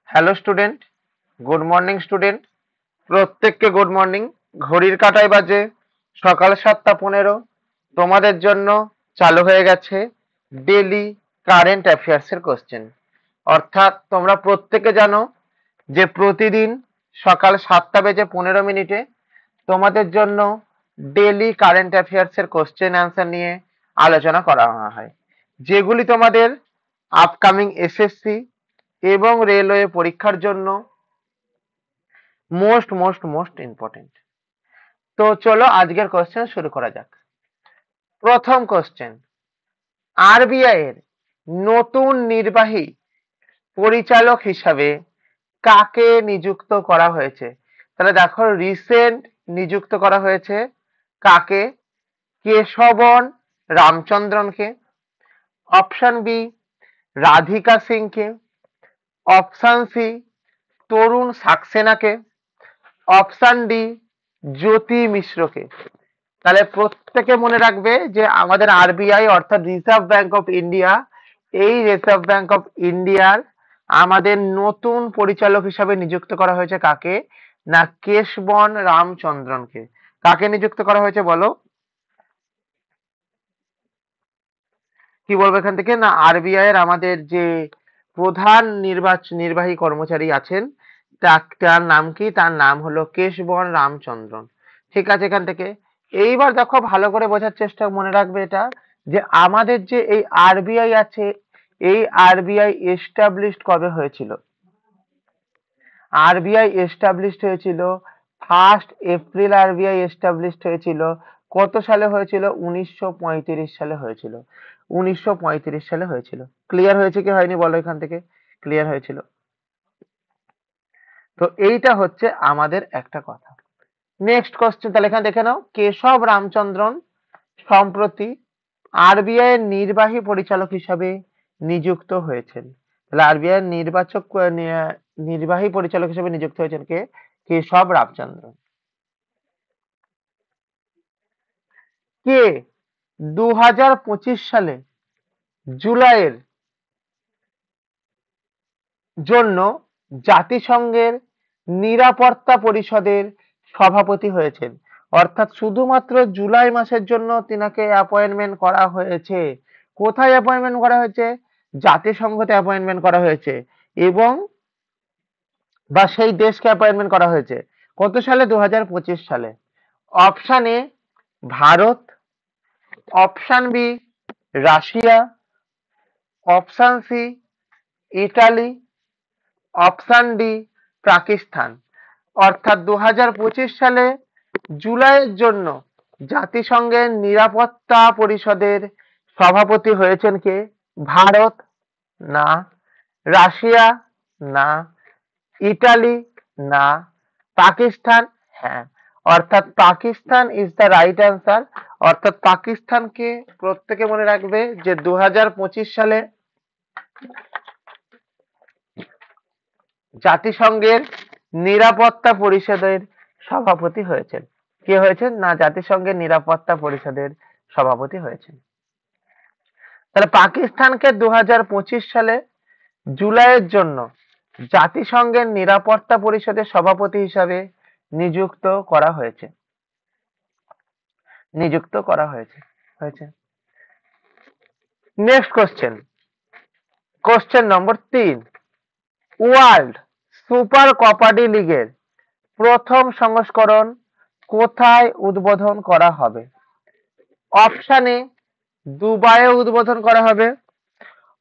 Hello student, good morning student. প্রত্যেককে good morning. ঘড়ির কাঁটায় বাজে সকাল 7:15। তোমাদের জন্য চালু হয়ে গেছে ডেলি কারেন্ট অ্যাফেয়ার্স এর কোশ্চেন। অর্থাৎ তোমরা প্রত্যেকে জানো যে প্রতিদিন সকাল 7:15 তোমাদের জন্য ডেলি কারেন্ট অ্যাফেয়ার্স এর কোশ্চেন অ্যান্সার নিয়ে আলোচনা করা হয়, যেগুলি তোমাদের আপকামিং এসএসসি এবং রেলওয়ে পরীক্ষার জন্য মোস্ট মোস্ট মোস্ট ইম্পর্টেন্ট। তো চলো আজকের কোশ্চেন শুরু করা যাক। প্রথম কোশ্চেন, আরবিআই এর নতুন নির্বাহী পরিচালক হিসাবে কাকে নিযুক্ত করা হয়েছে? তাহলে দেখো, রিসেন্ট নিযুক্ত করা হয়েছে কাকে? কেশবন রামচন্দ্রনকে। অপশন বি, রাধিকা সিংকে। অপশন সি, তরুণ সাক্সেনাকে। অপশন ডি, জ্যোতি মিশ্রকে। তাহলে প্রত্যেকে মনে রাখবে যে আমাদের আরবিআই অর্থাৎ রিজার্ভ ব্যাংক অফ ইন্ডিয়া, এই রিজার্ভ ব্যাংক অফ ইন্ডিয়ার আমাদের নতুন পরিচালক হিসাবে নিযুক্ত করা হয়েছে কাকে? না কেশবন রামচন্দ্রনকে। কাকে নিযুক্ত করা হয়েছে বলো? কি বলবো এখান থেকে? না আরবিআই এর আমাদের যে প্রধান নির্বাহী কর্মচারী আছেন তার নাম কি? তার নাম হলো কেশবন রামচন্দ্রন। ঠিক আছে, এখান থেকে এইবার দেখো ভালো করে বোঝার চেষ্টা, মনে রাখবে এটা যে আমাদের যে এই আরবিআই আছে, এই আরবিআই এস্টাবলিশড কবে হয়েছিল? আরবিআই এস্টাবলিশড হয়েছিল 1 এপ্রিল। আরবিআই এস্টাবলিশড হয়েছিল কত সালে হয়েছিল? 1935 সালে হয়েছিল। 1935 সালে হয়েছিল। ক্লিয়ার হয়েছে কি হয়নি বলো এখান থেকে? ক্লিয়ার হয়েছিল। তো এইটা হচ্ছে আমাদের একটা কথা। নেক্সট কোশ্চেন, তাহলে এখানে দেখে নাও, কেশব রামচন্দ্রন সম্প্রতি আরবিআই এর নির্বাহী পরিচালক হিসাবে নিযুক্ত হয়েছেন। তাহলে আরবিআই এর নির্বাহী পরিচালক হিসেবে নিযুক্ত হয়েছেন কে? কেশব রামচন্দ্রন। কে 2025 সালে জুলাইয়ের জন্য জাতিসংঘের নিরাপত্তা পরিষদের সভাপতি হয়েছেন? অর্থাৎ শুধুমাত্র জুলাই মাসের জন্য তিনাকে অ্যাপয়েন্টমেন্ট করা হয়েছে। কোথায় অ্যাপয়েন্টমেন্ট করা হয়েছে? জাতিসংঘতে অ্যাপয়েন্টমেন্ট করা হয়েছে, এবং বা সেই দেশকে অ্যাপয়েন্টমেন্ট করা হয়েছে কত সালে? 2025 সালে। Option A Bharat, option B Russia, option C Italy, option D Pakistan. অর্থাৎ 2025 সালে জুলাইয়ের জন্য জাতিসংঘের নিরাপত্তা পরিষদের সভাপতি হয়েছেন কে? ভারত না, রাশিয়া না, ইটালি না, পাকিস্তান হ্যাঁ। অর্থাৎ Pakistan is the right answer. অর্থাৎ পাকিস্তানকে প্রত্যেকে মনে রাখবে যে 2025 সালে জাতিসংঘের নিরাপত্তা পরিষদের সভাপতি হয়েছেন। কে হয়েছেন? না জাতিসংঘের নিরাপত্তা পরিষদের সভাপতি হয়েছেন। তাহলে পাকিস্তানকে 2025 সালে জুলাইয়ের জন্য জাতিসংঘের নিরাপত্তা পরিষদের সভাপতি হিসাবে নিযুক্ত করা হয়েছে। নিযুক্ত করা হয়েছে হয়েছে next question, question number 3। World super kabaddi লিগের প্রথম সংস্করণ কোথায় উদ্বোধন করা হবে? অপশন এ দুবাইয়ে উদ্বোধন করা হবে।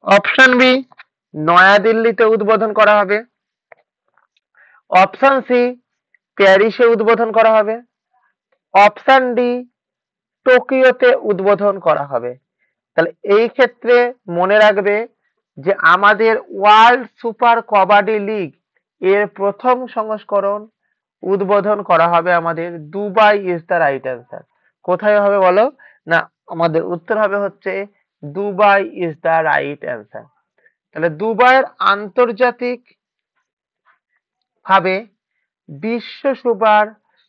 অপশন বি নয়াদিল্লিতে উদ্বোধন করা হবে। অপশন সি প্যারিসে উদ্বোধন করা হবে। অপশন ডি টোকিওতে উদ্বোধন করা হবে। তাহলে এই ক্ষেত্রে মনে রাখবে যে আমাদের ওয়ার্ল্ড সুপার কবাডি লিগ এর প্রথম সংস্করণ উদ্বোধন করা হবে আমাদের Dubai is the right answer. কোথায় হবে বলো? না আমাদের উত্তর হবে হচ্ছে Dubai is the right answer. তাহলে দুবাইয়ের আন্তর্জাতিক ভাবে বিশ্ব সুপার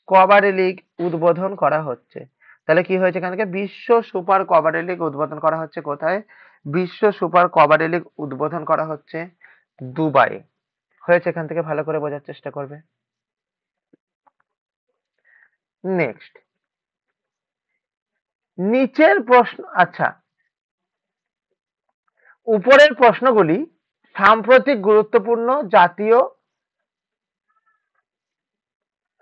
কবাডি লিগ উদ্বোধন করা হচ্ছে। তাহলে কি হয়েছে এখান থেকে? বিশ্ব সুপার কবাডি লিগ উদ্বোধন করা হচ্ছে কোথায়? বিশ্ব সুপার কবাডি লিগ উদ্বোধন করা হচ্ছে দুবাই। হয়েছে এখান থেকে ভালো করে বোঝার চেষ্টা করবে। নেক্সট, নিচের প্রশ্ন, আচ্ছা উপরের প্রশ্নগুলি সাম্প্রতিক গুরুত্বপূর্ণ জাতীয়,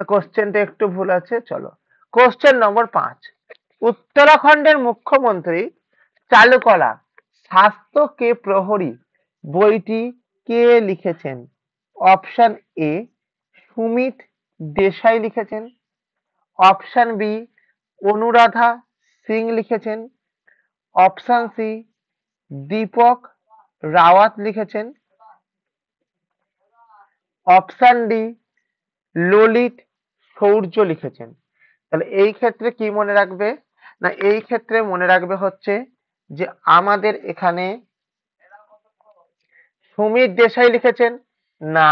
কোশ্চেনটা একটু ভুল আছে, চলো কোশ্চেন নম্বর 5, উত্তরাখণ্ডের মুখ্যমন্ত্রী চালু করা স্বাস্থ্য কে প্রহরী বইটি কে লিখেছেন? অপশন এ সুমিত দেশাই লিখেছেন, অপশন বি অনুরাধা সিং লিখেছেন, অপশন সি দীপক রাওয়াত লিখেছেন, অপশন ডি ললিত শৌর্য লিখেছেন। তাহলে এই ক্ষেত্রে কি মনে রাখবে না, এই ক্ষেত্রে মনে রাখবে হচ্ছে যে আমাদের এখানে সুমিত দেশাই লিখেছেন না,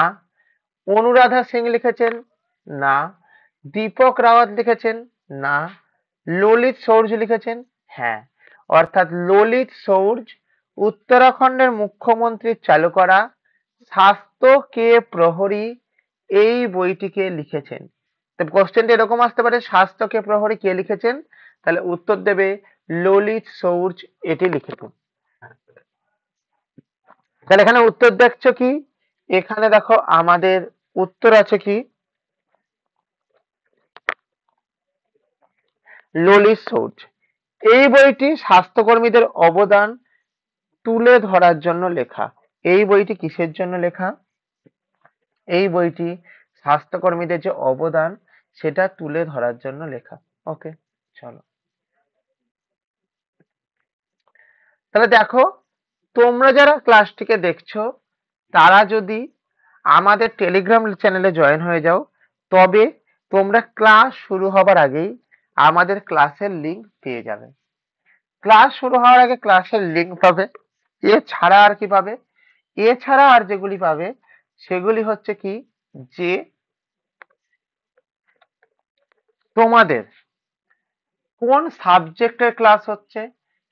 অনুরাধা সিং লিখেছেন না, দীপক রাওয়াত লিখেছেন না, ললিত শৌর্য লিখেছেন হ্যাঁ, অর্থাৎ ললিত শৌর্য উত্তরাখণ্ডের মুখ্যমন্ত্রী চালু করা স্বাস্থ্য কে প্রহরী এই বইটিকে লিখেছেন। তো কোশ্চেনটা এরকম আসতে পারে, স্বাস্থ্য কে প্রহরী কে লিখেছেন, তাহলে উত্তর দেবে ললিত শৌর্য এটি লিখেছেন। তাহলে এখানে উত্তর দেখছো কি, এখানে দেখো আমাদের উত্তর আছে কি ললিত শৌর্য। এই বইটি স্বাস্থ্যকর্মীদের অবদান তুলে ধরার জন্য লেখা। এই বইটি কিসের জন্য লেখা? এই বইটি স্বাস্থ্যকর্মীদের যে অবদান সেটা তুলে ধরার জন্য লেখা। ওকে, চলো তাহলে দেখো, তোমরা যারা ক্লাসটিকে দেখছো তারা যদি আমাদের টেলিগ্রাম চ্যানেলে জয়েন হয়ে যাও, তবে তোমরা ক্লাস শুরু হবার আগেই আমাদের ক্লাসের লিংক পেয়ে যাবে। ক্লাস শুরু হওয়ার আগে ক্লাসের লিংক পাবে, এছাড়া আর কি পাবে? এছাড়া আর যেগুলি পাবে সেগুলি হচ্ছে কি, যে তোমাদের কোন সাবজেক্টের ক্লাস হচ্ছে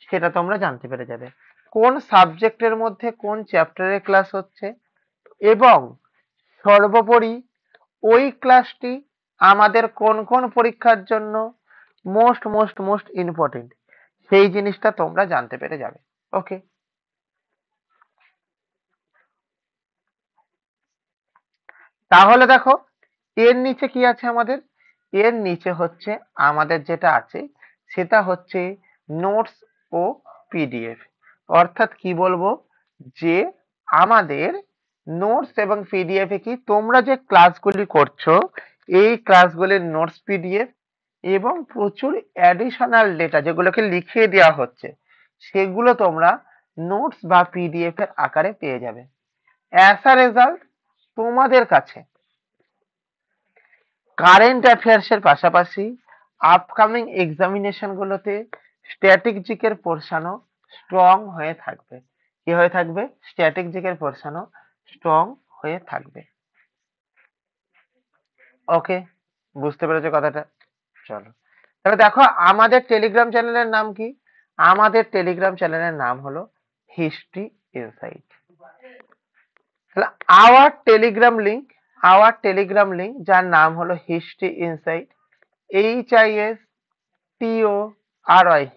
সেটা তোমরা জানতে পেরে যাবে, কোন সাবজেক্টের মধ্যে কোন চ্যাপ্টারের ক্লাস হচ্ছে, এবং সর্বোপরি ওই ক্লাসটি আমাদের কোন কোন পরীক্ষার জন্য মোস্ট মোস্ট মোস্ট ইম্পর্টেন্ট সেই জিনিসটা তোমরা জানতে পেরে যাবে। ওকে, তাহলে দেখো এর নিচে কি আছে আমাদের, এর নিচে হচ্ছে আমাদের যেটা আছে সেটা হচ্ছে নোটস ও পিডিএফ। অর্থাৎ কি বলবো, যে আমাদের নোটস এবং পিডিএফ এ কি তোমরা যে ক্লাসগুলি করছো এই ক্লাসগুলির নোটস পিডিএফ এবং প্রচুর অ্যাডিশনাল ডেটা যেগুলোকে লিখিয়ে দেওয়া হচ্ছে সেগুলো তোমরা নোটস বা পিডিএফ এর আকারে পেয়ে যাবে। অ্যাজ আ রেজাল্ট তোমাদের কাছে কারেন্ট অ্যাফেয়ার্স এর পাশাপাশি আপকামিং এক্সামিনেশন গুলোতে স্ট্র্যাটেজিকের পোরশনও স্ট্রং হয়ে থাকবে। কি হয়ে থাকবে? স্ট্র্যাটেজিকের পোরশনও স্ট্রং হয়ে থাকবে। ওকে, বুঝতে পেরেছো কথাটা? চলো তাহলে দেখো আমাদের টেলিগ্রাম চ্যানেলের নাম কি, আমাদের টেলিগ্রাম চ্যানেলের নাম হলো হিস্ট্রি ইনসাইট। তাহলে আওয়ার টেলিগ্রাম লিংক যার নাম হলো history insight, HISTORY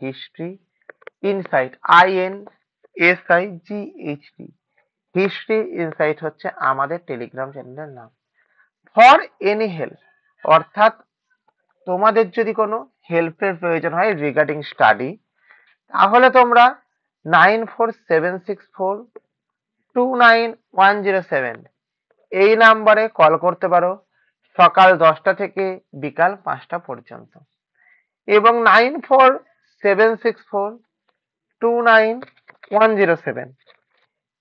history insight INSIGHT, history insight হচ্ছে আমাদের টেলিগ্রাম চ্যানেলের নাম। ফর এনি হেল্প, অর্থাৎ তোমাদের যদি কোনো হেল্পের প্রয়োজন হয় রিগার্ডিং স্টাডি, তাহলে তোমরা 9476429107 এই নাম্বারে কল করতে পারো সকাল 10টা থেকে বিকাল 5টা পর্যন্ত, এবং 9476429107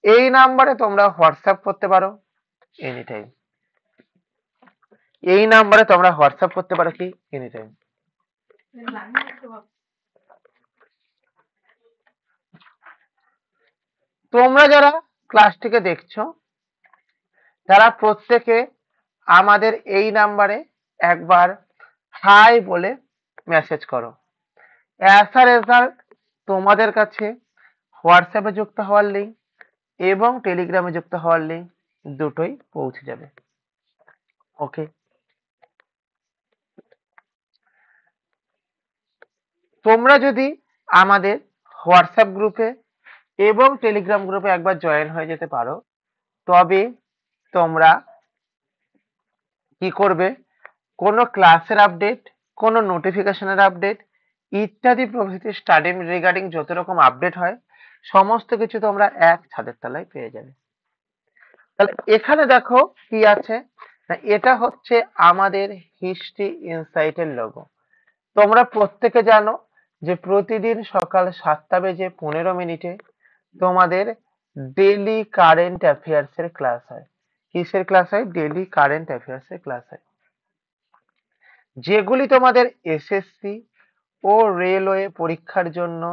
এই নাম্বারে তোমরা হোয়াটসঅ্যাপ করতে পারো এনি টাইম। এই নাম্বারে তোমরা হোয়াটসঅ্যাপ করতে পারো কি এনি টাইম। তোমরা যারা ক্লাসটিকে দেখছো তারা প্রত্যেকে আমাদের এই নাম্বারে একবার হাই বলে মেসেজ করো। অ্যাজ আ রেজাল্ট তোমাদের কাছে হোয়াটসঅ্যাপে যুক্ত হওয়ার লিঙ্ক এবং টেলিগ্রামে যুক্ত হওয়ার লিঙ্ক দুটোই পৌঁছে যাবে। ওকে, তোমরা যদি আমাদের হোয়াটসঅ্যাপ গ্রুপে এবং টেলিগ্রাম গ্রুপে একবার জয়েন হয়ে যেতে পারো, তবে তোমরা কি করবে, কোনো ক্লাসের আপডেট, কোনো নোটিফিকেশনের আপডেট ইত্যাদি প্রভৃতি স্টাডি রিগার্ডিং যত রকম আপডেট হয় সমস্ত কিছু তোমরা এক ছাদের তলায় পেয়ে যাবে। তাহলে এখানে দেখো কি আছে, না এটা হচ্ছে আমাদের হিস্ট্রি ইনসাইটের লোগো। তোমরা প্রত্যেকে জানো যে প্রতিদিন সকাল 7:15 তোমাদের ডেইলি কারেন্ট অ্যাফেয়ার্স এর ক্লাস হয়। কিসের ক্লাস হয়? ডেইলি কারেন্ট অ্যাফেয়ার্স এর ক্লাস হয়, যেগুলি তোমাদের এসএসসি ও রেলওয়ে পরীক্ষার জন্য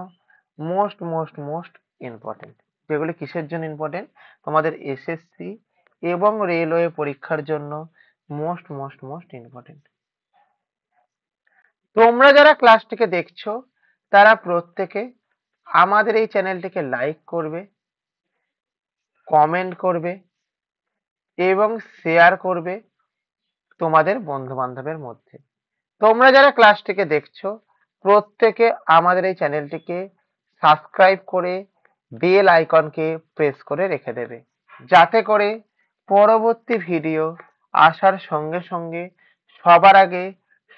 মোস্ট মোস্ট মোস্ট ইম্পর্টেন্ট। যেগুলি কিসের জন্য ইম্পর্টেন্ট? তোমাদের এসএসসি এবং রেলওয়ে পরীক্ষার জন্য মোস্ট মোস্ট মোস্ট ইম্পর্টেন্ট। তোমরা যারা ক্লাসটিকে দেখছো তারা প্রত্যেকে আমাদের এই চ্যানেলটিকে লাইক করবে, কমেন্ট করবে এবং শেয়ার করবে তোমাদের বন্ধু বান্ধবের মধ্যে। তোমরা যারা ক্লাসটিকে দেখছো প্রত্যেকে আমাদের এই চ্যানেলটিকে সাবস্ক্রাইব করে বেল আইকনকে প্রেস করে রেখে দেবে, যাতে করে পরবর্তী ভিডিও আসার সঙ্গে সঙ্গে সবার আগে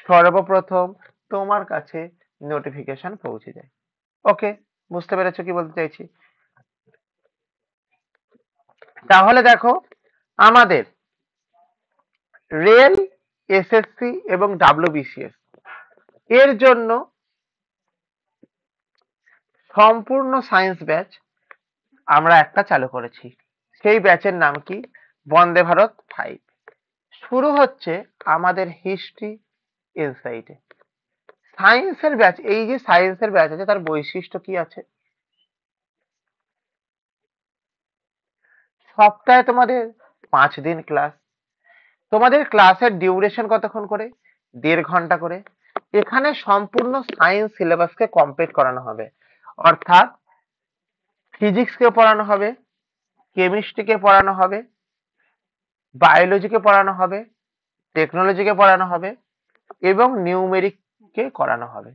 সর্বপ্রথম তোমার কাছে নোটিফিকেশন পৌঁছে যায়। ওকে, বুঝতে পেরেছো কি বলতে চাইছি? তাহলে দেখো, আমাদের রেল, এসএসসি এবং ডাব্লিউবিসিএস এর জন্য সম্পূর্ণ সায়েন্স ব্যাচ আমরা একটা চালু করেছি। সেই ব্যাচের নাম কি? বন্দে ভারত 5। শুরু হচ্ছে আমাদের হিস্ট্রি ইনসাইটে। সায়েন্সের ব্যাচ, এই যে সায়েন্সের ব্যাচ আছে তার বৈশিষ্ট্য কি আছে? সপ্তাহে তোমাদের 5 দিন ক্লাস। তোমাদের ক্লাসের ডিউরেশন কতক্ষণ করে? 1.5 ঘন্টা করে। এখানে সম্পূর্ণ সায়েন্স সিলেবাসকে কমপ্লিট করানো হবে, অর্থাৎ ফিজিক্সকে পড়ানো হবে, কেমিস্ট্রিকে পড়ানো হবে, বায়োলজিকে পড়ানো হবে, টেকনোলজিকে পড়ানো হবে এবং নিউমেরিককে করানো হবে।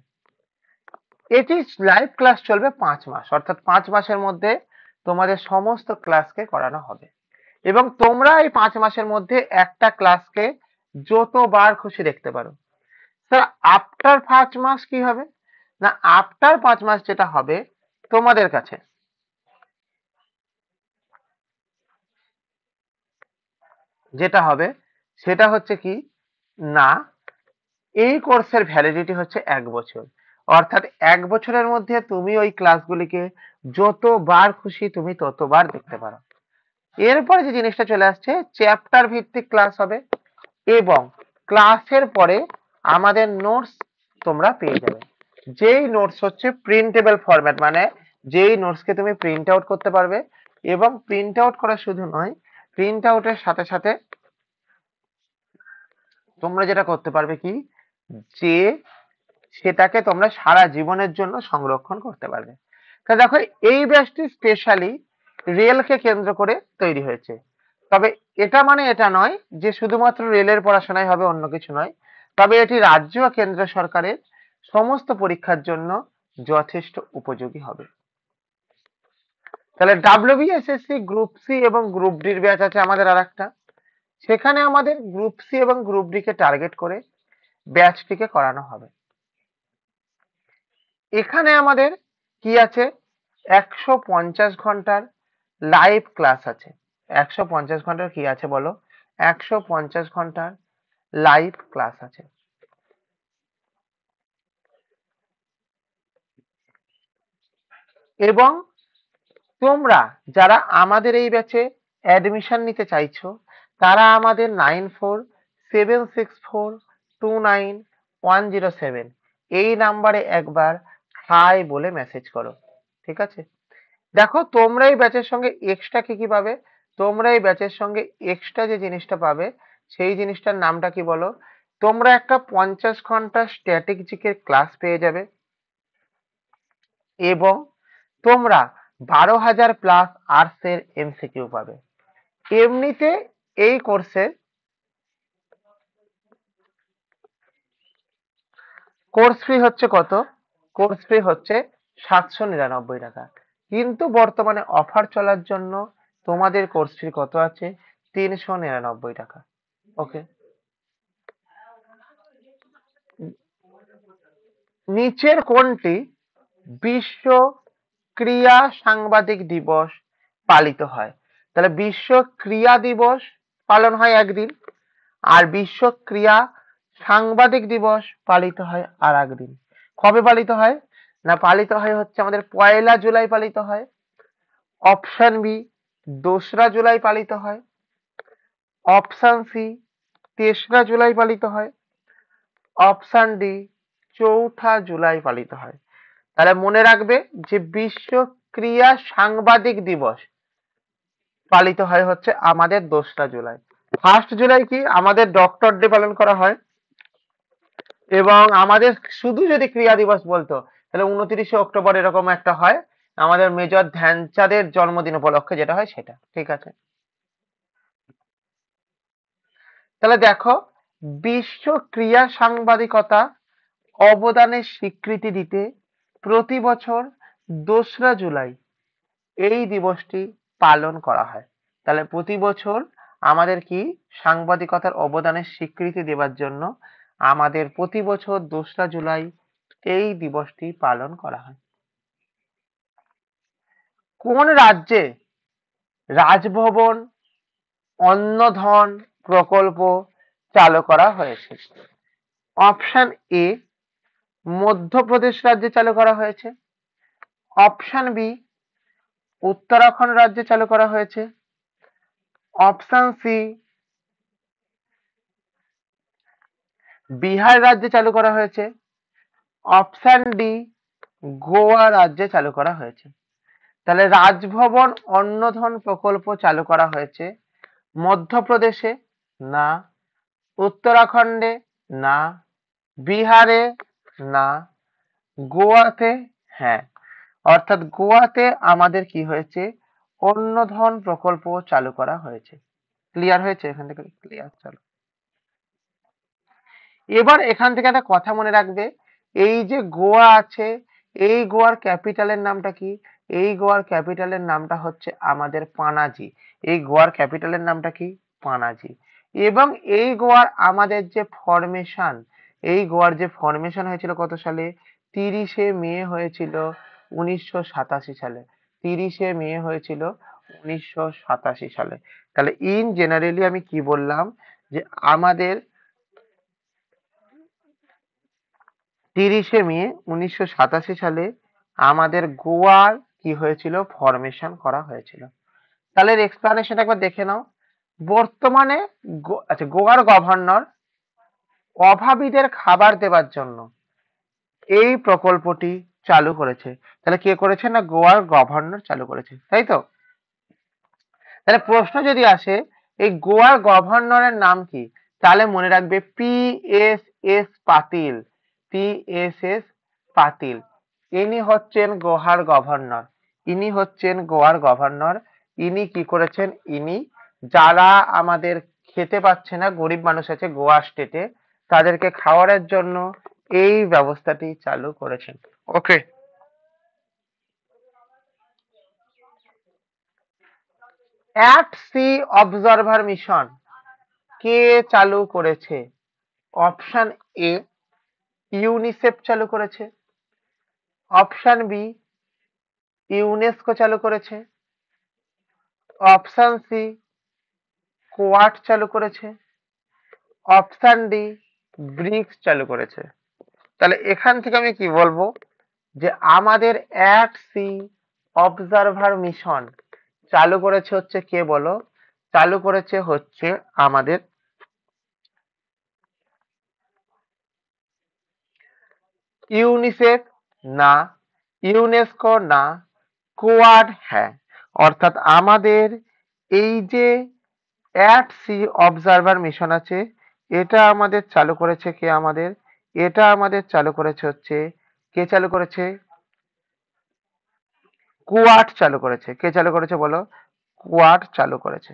এটি লাইভ ক্লাস চলবে 5 মাস, অর্থাৎ 5 মাসের মধ্যে তোমাদের সমস্ত ক্লাসকে করানো হবে এবং তোমরা এই 5 মাসের মধ্যে একটা ক্লাসকে যতবার খুশি দেখতে পারো। স্যার আফটার 5 মাস কি হবে? না আফটার 5 মাস যেটা হবে তোমাদের কাছে, যেটা হবে সেটা হচ্ছে কি, না এই কোর্সের ভ্যালিডিটি হচ্ছে 1 বছর, অর্থাৎ 1 বছরের মধ্যে তুমি ওই ক্লাসগুলিকে যতবার খুশি তুমি ততবার দেখতে পারো। এরপরে যে জিনিসটা চলে আসছে, চ্যাপ্টার ভিত্তিক ক্লাস হবে এবং ক্লাসের পরে আমাদের নোটস তোমরা পেয়ে যাবে। যেই নোটস হচ্ছে প্রিন্টেবল ফরম্যাট, মানে যেই নোটসকে তুমি প্রিন্ট আউট করতে পারবে এবং প্রিন্ট আউট করা শুধু নয়, প্রিন্ট আউটের সাথে সাথে তোমরা যেটা করতে পারবে কি, যে সেটাকে তোমরা সারা জীবনের জন্য সংরক্ষণ করতে পারবে। তা দেখো, এই ব্যাচটি স্পেশালি রেলকে কেন্দ্র করে তৈরি হয়েছে। তবে এটা মানে এটা নয় যে শুধুমাত্র রেলের পড়াশোনাই হবে, অন্য কিছু নয়। তবে এটি রাজ্য ও কেন্দ্র সরকারের সমস্ত পরীক্ষার জন্য যথেষ্ট উপযোগী হবে। তাহলে ডাব্লিউবিএসএসসি গ্রুপ সি এবং গ্রুপ ডির ব্যাচ আছে আমাদের আর একটা। সেখানে আমাদের গ্রুপ সি এবং গ্রুপ ডি কে টার্গেট করে ব্যাচটিকে করানো হবে। এখানে আমাদের কি আছে? 150 ঘন্টার লাইভ ক্লাস আছে। 150 ঘন্টার কি আছে বলো? 150 ঘন্টার লাইভ ক্লাস আছে। এবং তোমরা যারা আমাদের এই ব্যাচে অ্যাডমিশন নিতে চাইছো তারা আমাদের 9476429107 এই নাম্বারে একবার হাই বলে মেসেজ করো। ঠিক আছে? দেখো, তোমরা এই ব্যাচের সঙ্গে এক্সট্রা কি কি পাবে? তোমরা এই ব্যাচের সঙ্গে এক্সট্রা যে জিনিসটা পাবে সেই জিনিসটার নামটা কি বলো? তোমরা একটা 50 ঘন্টা স্ট্যাটিক জিকের ক্লাস পেয়ে যাবে এবং তোমরা 12,000 প্লাস আর্টস এর এমসিকিউ পাবে। এমনিতে এই কোর্সের কোর্স ফি হচ্ছে কত? কোর্স ফি হচ্ছে 799 টাকা, কিন্তু বর্তমানে অফার চলার জন্য তোমাদের কোর্স ফি কত আছে? 399 টাকা। ওকে, নিচের কোনটি বিশ্ব ক্রীড়া সাংবাদিক দিবস পালিত হয়? তাহলে বিশ্ব ক্রীড়া দিবস পালন হয় একদিন, আর বিশ্ব ক্রীড়া সাংবাদিক দিবস পালিত হয় আর একদিন। কবে পালিত হয়? না, পালিত হয় হচ্ছে আমাদের 1 জুলাই পালিত হয়। অপশন বি 2রা জুলাই পালিত হয়। অপশন সি 3রা জুলাই পালিত হয়। অপশন ডি 4ঠা জুলাই পালিত হয়। তাহলে মনে রাখবে যে বিশ্ব ক্রীড়া সাংবাদিক দিবস পালিত হয় হচ্ছে আমাদের 2রা জুলাই। 1 জুলাই কি আমাদের ডক্টর ডে পালন করা হয়, এবং আমাদের শুধু যদি ক্রীড়া দিবস বলতো তাহলে 29শে অক্টোবর এরকম একটা হয়, আমাদের মেজর ধ্যানচাঁদের জন্মদিন উপলক্ষে যেটা হয় সেটা। ঠিক আছে, তাহলে দেখো, বিশ্ব ক্রীড়া সাংবাদিকতা অবদানের স্বীকৃতি দিতে প্রতি বছর 2রা জুলাই এই দিবসটি পালন করা হয়। তাহলে প্রতি বছর আমাদের কি সাংবাদিকতার অবদানের স্বীকৃতি দেওয়ার জন্য আমাদের প্রতি বছর 2রা জুলাই এই দিবসটি পালন করা হয়। কোন রাজ্যে রাজভবন অন্নধন প্রকল্প চালু করা হয়েছে? অপশন এ মধ্যপ্রদেশ রাজ্যে চালু করা হয়েছে। অপশন বি উত্তরাখণ্ড রাজ্যে চালু করা হয়েছে। অপশন সি বিহার রাজ্যে চালু করা হয়েছে। অপশন ডি গোয়া রাজ্যে চালু করা হয়েছে। তাহলে রাজভবন অন্নধন প্রকল্প চালু করা হয়েছে মধ্যপ্রদেশে? না। উত্তরাখণ্ডে? না। বিহারে? না। গোয়াতে? হ্যাঁ। অর্থাৎ গোয়াতে আমাদের কি হয়েছে? অন্নধন প্রকল্প চালু করা হয়েছে। ক্লিয়ার হয়েছে? এখান থেকে ক্লিয়ার। চলো, এবার এখান থেকে একটা কথা মনে রাখবে, এই যে গোয়া আছে, এই গোয়ার ক্যাপিটালের নামটা কি? এই গোয়ার ক্যাপিটালের নামটা হচ্ছে আমাদের পানাজি। এই গোয়ার ক্যাপিটালের নামটা কি? পানাজি। এবং এই গোয়ার আমাদের যে ফরমেশন, এই গোয়ার যে ফরমেশন হয়েছিল কত সালে? 30শে মে হয়েছিল 1987 সালে। 30শে মে হয়েছিল 1987 সালে। তাহলে ইন জেনারেলি আমি কি বললাম, যে আমাদের 30শে মে 1987 সালে আমাদের গোয়ার কি হয়েছিল? ফরমেশন করা হয়েছিল। তাহলে এর এক্সপ্লানেশন একবার দেখে নাও। বর্তমানে আচ্ছা, গোয়ার গভর্নর অভাবীদের খাবার দেওয়ার জন্য এই প্রকল্পটি চালু করেছে। তাহলে কে করেছে? না, গোয়ার গভর্নর চালু করেছে, তাই তো? তাহলে প্রশ্ন যদি আসে এই গোয়ার গভর্নরের নাম কি, তাহলে মনে রাখবে PSS পাতিল। PSS পাতিল, ইনি হচ্ছেন গোয়ার গভর্নর। ইনি হচ্ছেন গোয়ার গভর্নর। ইনি কি করেছেন? ইনি যারা আমাদের খেতে পাচ্ছে না, গরিব মানুষ আছে গোয়া স্টেটে, তাদেরকে খাওয়ানোর জন্য এই ব্যবস্থাটি চালু করেছেন। ওকে, অ্যাট সি অবজারভার মিশন কে চালু করেছে? অপশন এ ইউনিসেফ চালু করেছে। অপশন বি ইউনেস্কো চালু করেছে। অপশন সি কোয়াড চালু করেছে। অপশন ডি ব্রিক্স চালু করেছে। তাহলে এখান থেকে আমি কি বলবো, যে আমাদের অ্যাট সি অবজারভার মিশন চালু করেছে হচ্ছে কে বলো? চালু করেছে হচ্ছে আমাদের ইউনিসেফ? না। ইউনেস্কো? না। কোয়াড? হ্যাঁ। অর্থাৎ আমাদের এই যে অ্যাট সি অবজারভার মিশন আছে, এটা আমাদের চালু করেছে কে? আমাদের এটা আমাদের চালু করেছে হচ্ছে, কে চালু করেছে? কোয়াড চালু করেছে। কে চালু করেছে বলো? কোয়াড চালু করেছে।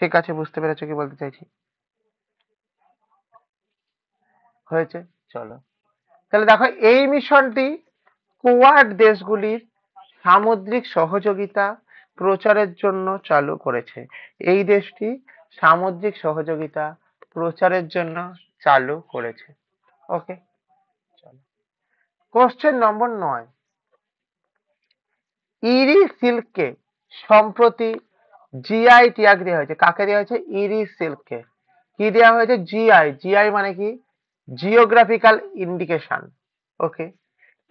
ঠিক আছে, বুঝতে পেরেছো কি বলতে চাইছি? হয়েছে। চলো, তাহলে দেখো এই মিশনটি কোয়াড দেশগুলির সামুদ্রিক সহযোগিতা প্রচারের জন্য চালু করেছে। এই দেশটি সামুদ্রিক সহযোগিতা প্রচারের জন্য চালু করেছে। ওকে, কোশ্চেন নম্বর 9, ইরি সিল্ককে সম্প্রতি জিআই ট্যাগ দেওয়া হয়েছে। কাকে দেওয়া হয়েছে? ইরি সিল্ককে কি দেওয়া হয়েছে? জিআই। জিআই মানে কি? Geographical indication. ওকে,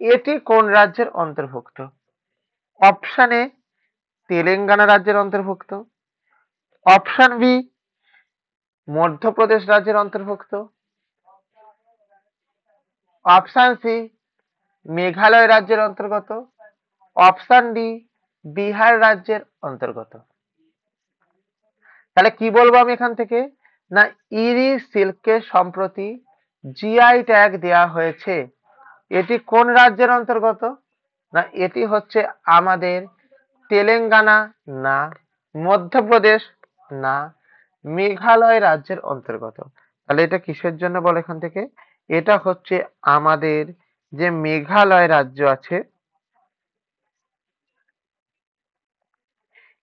এটি কোন রাজ্যের অন্তর্ভুক্ত? অপশন এ তেলেঙ্গানা রাজ্যের অন্তর্ভুক্ত, অপশন বি মধ্যপ্রদেশ রাজ্যের অন্তর্ভুক্ত, অপশন সি মেঘালয় রাজ্যের অন্তর্গত, অপশন ডি বিহার রাজ্যের অন্তর্গত। তাহলে কি বলবো আমি এখান থেকে? না, ইরি সিল্ককে সম্প্রতি জিআই ট্যাগ দেওয়া হয়েছে। এটি কোন রাজ্যের অন্তর্গত? না, এটি হচ্ছে আমাদের তেলেঙ্গানা না, মধ্যপ্রদেশ না, মেঘালয় রাজ্যের অন্তর্গত। তাহলে এটা কিসের জন্য বলে এখান থেকে? এটা হচ্ছে আমাদের যে মেঘালয় রাজ্য আছে,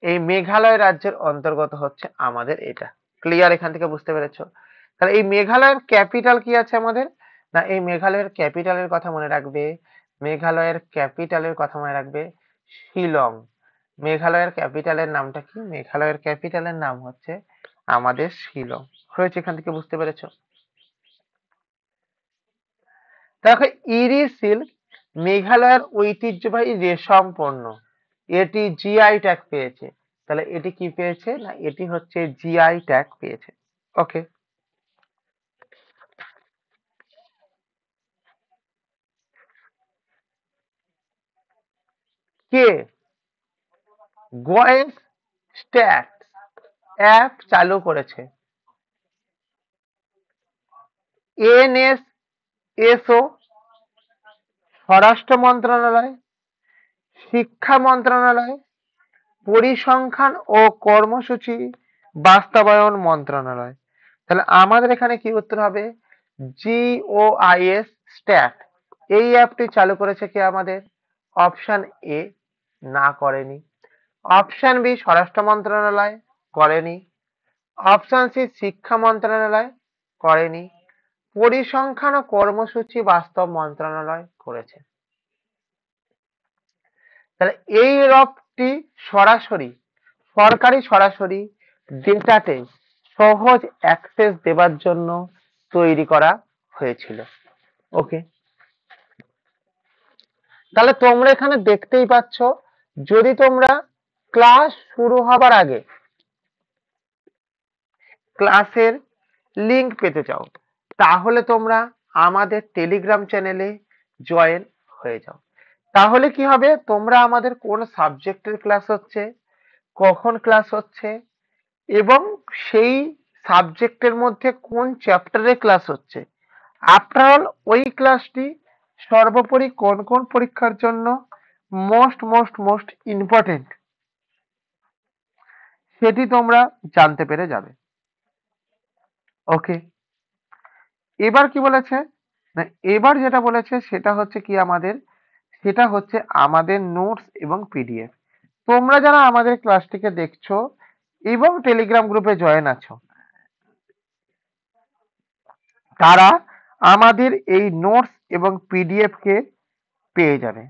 এই মেঘালয় রাজ্যের অন্তর্গত হচ্ছে আমাদের এটা। ক্লিয়ার? এখান থেকে বুঝতে পেরেছো? তাহলে এই মেঘালয়ের ক্যাপিটাল কি আছে আমাদের? না, এই মেঘালয়ের ক্যাপিটালের কথা মনে রাখবে। মেঘালয়ের ক্যাপিটালের কথা মনে রাখবে শিলং। মেঘালয়ের ক্যাপিটালের নামটা কি? মেঘালয়ের ক্যাপিটালের নাম হচ্ছে আমাদের শিলং। হয়েছে? এখান থেকে বুঝতে পেরেছো? দেখো, ইরি সিল্ক মেঘালয়ের ঐতিহ্যবাহী রেশম পণ্য, এটি জিআই ট্যাগ পেয়েছে। তাহলে এটি কি পেয়েছে? না, এটি হচ্ছে জিআই ট্যাগ পেয়েছে। ওকে, কে গয়েস স্ট্যাট অ্যাপ চালু করেছে? এনএসএসও, স্বরাষ্ট্র মন্ত্রণালয়, শিক্ষা মন্ত্রণালয়, পরিসংখ্যান ও কর্মসূচি বাস্তবায়ন মন্ত্রণালয়। তাহলে আমাদের এখানে কি উত্তর হবে? জিওআইএস স্ট্যাট। এই অ্যাপটি চালু করেছে কে আমাদের? অপশন এ না, করেনি। অপশন বি স্বরাষ্ট্র মন্ত্রণালয়, করেনি। অপশন সি শিক্ষা মন্ত্রণালয়, করেনি। পরিসংখ্যান ও কর্মসূচি বাস্তব মন্ত্রণালয় করেছে। তাহলে এই অ্যাপটি সরাসরি সরাসরি ডেটাতে সহজ অ্যাক্সেস দেবার জন্য তৈরি করা হয়েছিল। ওকে, তাহলে তোমরা এখানে দেখতেই পাচ্ছ, যদি তোমরা ক্লাস শুরু হবার আগে ক্লাসের লিংক পেতে চাও, তাহলে তোমরা আমাদের টেলিগ্রাম চ্যানেলে জয়েন হয়ে যাও। তাহলে কি হবে? তোমরা আমাদের কোন সাবজেক্টের ক্লাস হচ্ছে, কখন ক্লাস হচ্ছে, এবং সেই সাবজেক্টের মধ্যে কোন চ্যাপ্টারে ক্লাস হচ্ছে, আফটার অল ওই ক্লাসটি সর্বোপরি কোন কোন পরীক্ষার জন্য মোস্ট মোস্ট মোস্ট ইম্পর্টেন্ট, সেটি তোমরা জানতে পেরে যাবে। ওকে, এবার কি বলেছে? না, এবার যেটা বলেছে সেটা হচ্ছে কি আমাদের? সেটা হচ্ছে আমাদের নোটস এবং পিডিএফ। তোমরা যারা আমাদের ক্লাসটিকে দেখছো এবং টেলিগ্রাম গ্রুপে জয়েন আছো, তারা আমাদের এই নোটস এবং পিডিএফ কে পেয়ে যাবে।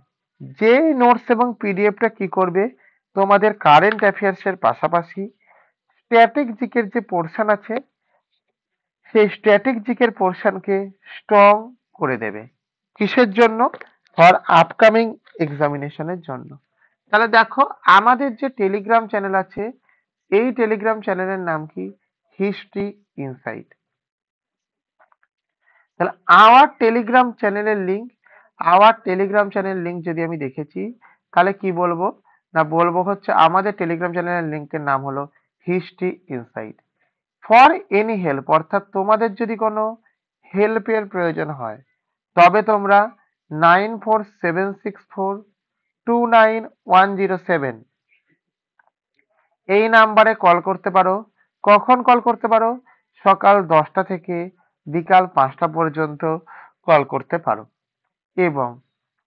যে নোটস এবং পিডিএফটা কি করবে? তোমাদের কারেন্ট অ্যাফেয়ার্স এর পাশাপাশি স্ট্যাটিক জিকের যে পোর্শন আছে, সেই স্ট্যাটিক জিকের পোর্শনকে স্ট্রং করে দেবে। কিসের জন্য? ফর আপকামিং এক্সামিনেশনের জন্য। তাহলে দেখো, আমাদের যে টেলিগ্রাম চ্যানেল আছে, এই টেলিগ্রাম চ্যানেলের নাম কি? History insight. তাহলে আওয়ার টেলিগ্রাম চ্যানেল লিঙ্ক যদি আমি দেখেছি, তাহলে কি বলবো? না, বলবো হচ্ছে আমাদের টেলিগ্রাম চ্যানেলের লিঙ্কের নাম হলো history insight. For any help, অর্থাৎ তোমাদের যদি কোনো হেল্পের প্রয়োজন হয়, তবে তোমরা 9476429107 এই নাম্বারে কল করতে পারো। কখন কল করতে পারো? সকাল 10টা থেকে বিকাল 5টা পর্যন্ত কল করতে পারো এবং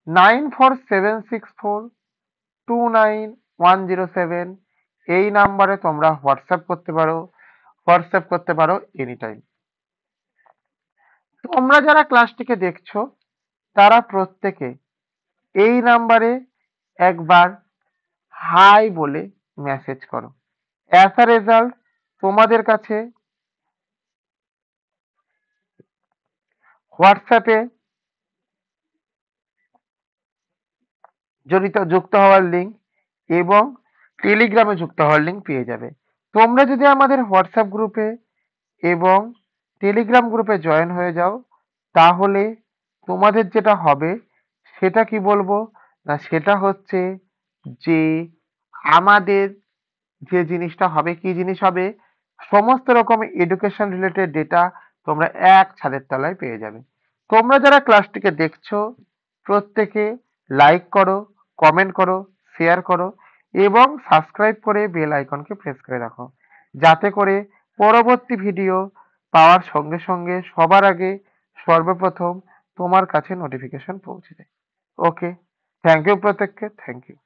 9476429107 এই নাম্বারে তোমরা হোয়াটসঅ্যাপ করতে পারো এনি টাইম। তোমরা যারা ক্লাসটিকে দেখছো তারা প্রত্যেকে এই নাম্বারে একবার হাই বলে মেসেজ করো। অ্যাজ আ রেজাল্ট তোমাদের কাছে হোয়াটসঅ্যাপে যুক্ত হওয়ার লিঙ্ক এবং টেলিগ্রামে যুক্ত হওয়ার লিঙ্ক পেয়ে যাবে। তোমরা যদি আমাদের হোয়াটসঅ্যাপ গ্রুপে এবং টেলিগ্রাম গ্রুপে জয়েন হয়ে যাও তাহলে তোমাদের যেটা হবে সেটা কি বলবো না, সেটা হচ্ছে যে আমাদের যে জিনিসটা হবে, কি জিনিস হবে, সমস্ত রকম এডুকেশন রিলেটেড ডেটা তোমরা এক ছাদের তলায় পেয়ে যাবে। তোমরা যারা ক্লাসটিকে দেখছো প্রত্যেকে লাইক করো, কমেন্ট করো, শেয়ার করো এবং সাবস্ক্রাইব করে বেল আইকনকে প্রেস করে রাখো, যাতে করে পরবর্তী ভিডিও পাওয়ার সঙ্গে সঙ্গে সবার আগে সর্বপ্রথম তোমার কাছে নোটিফিকেশন পৌঁছে যায়। ওকে, থ্যাংক ইউ প্রত্যেককে, থ্যাংক ইউ।